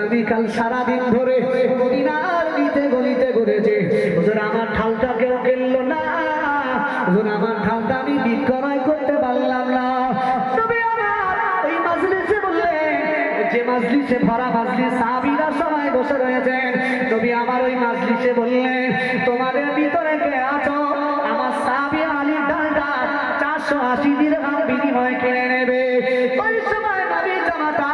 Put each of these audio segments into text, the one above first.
আমি কাল সারাদিন ধরে মদিনার গলিতে গলিতে ঘুরেছি, হুজুর আমার ঢালটা কেউ কিনলো না, হুজুর আমার ঢালটা আমি বিক্রয় করতে পারলাম না। তবে আমার এই মাজলিসে বললেন, যে মাজলিসে ভরা মাজলিস, সাহাবীরা সবাই বসে রয়েছেন, নবী আমার ওই মাজলিসে বললেন, তোমাদের ভিতরে কে আছো আমার সাহাবী আলীর ঢালটা 480 দিরহাম বিনিময়ে কিনে নেবে? ওই সময় নবী জামাতা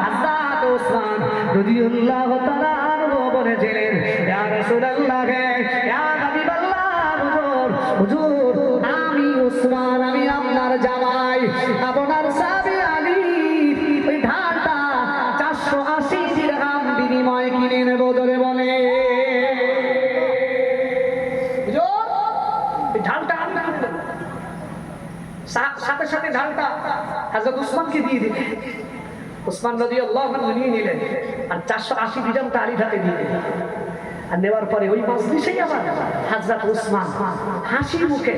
হযরত ওসমান রাদিয়াল্লাহু তাআলা আনহু বলেছিলেন, ইয়া রাসূলুল্লাহ, ইয়া হাবিবাল্লাহ, হুজুর আমি ওসমান, আমি আপনার জামাই, আপনার সাহাবী আলী ওই ঢালটা 480 দিরহাম বিনিময়ে কিনে নেব। ধরে বলে হুজুর এই ঢালটা আমি কিনলাম, সাথে সাথে ঢালটা হযরত ওসমানকে দিয়ে দিলেন। ওসমান রাদিয়াল্লাহু আনহু নিয়ে নিলেন আর 480 দিরহামটা আলীর হাতে দিয়ে দিলেন। আর নেওয়ার পরে ওই মাজলিসেই আবার হযরত ওসমান হাসি মুখে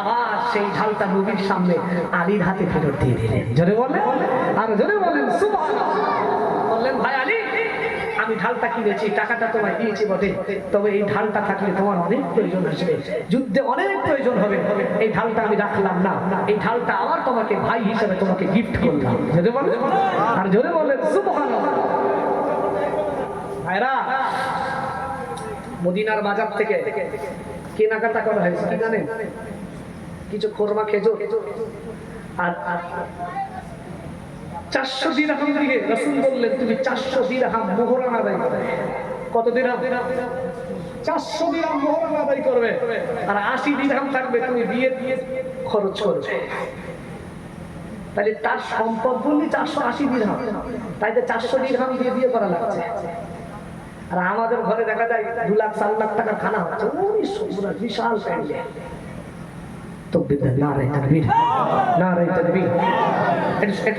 আবার সেই ঢালটা নবীর সামনে আলীর হাতে ফেরত দিয়ে দিলেন। জোরে বলেন, আর জোরে বলেন সুবহানাল্লাহ। বললেন, ভাই আলী, আমি ঢালটা কিনেছি, টাকাটা তোমায় দিয়েছি বটে, তবে এই ঢালটা থাকলে তোমার অনেক প্রয়োজন আসবে, যুদ্ধে অনেক প্রয়োজন হবে, এই ঢালটা আমি রাখলাম না, এই ঢালটা আমার তোমাকে ভাই হিসেবে তোমাকে গিফট করলাম। জোরে বলেন, আর জোরে বলেন সুবহানাল্লাহ। ভাইরা, মদিনার বাজার থেকে কেনাকাটা করা হয়েছে কি জানেন? কিছু খোরমা, খেজুর আর 400 দিরহাম দিয়ে রাসূল বললেন, তুমি 400 দিরহাম মোহরানা আদায় করবে। কত দিরহাম? 400 দিরহাম মোহরানা আদায় করবে, আর 80 দিরহাম থাকবে তুমি বিয়ে খরচ করবে। তাহলে তার সম্পদ বললি 480 দিরহাম, তাই তো 400 দিরহাম দিয়ে বিয়ে করা লাগছে। আর আমাদের ঘরে দেখা যায় 2 লাখ 4 লাখ টাকার খানা হচ্ছে, ওই সুন্দর বিশাল প্যান্ডেল। তো নারে তাকবীর, নারে তাকবীর।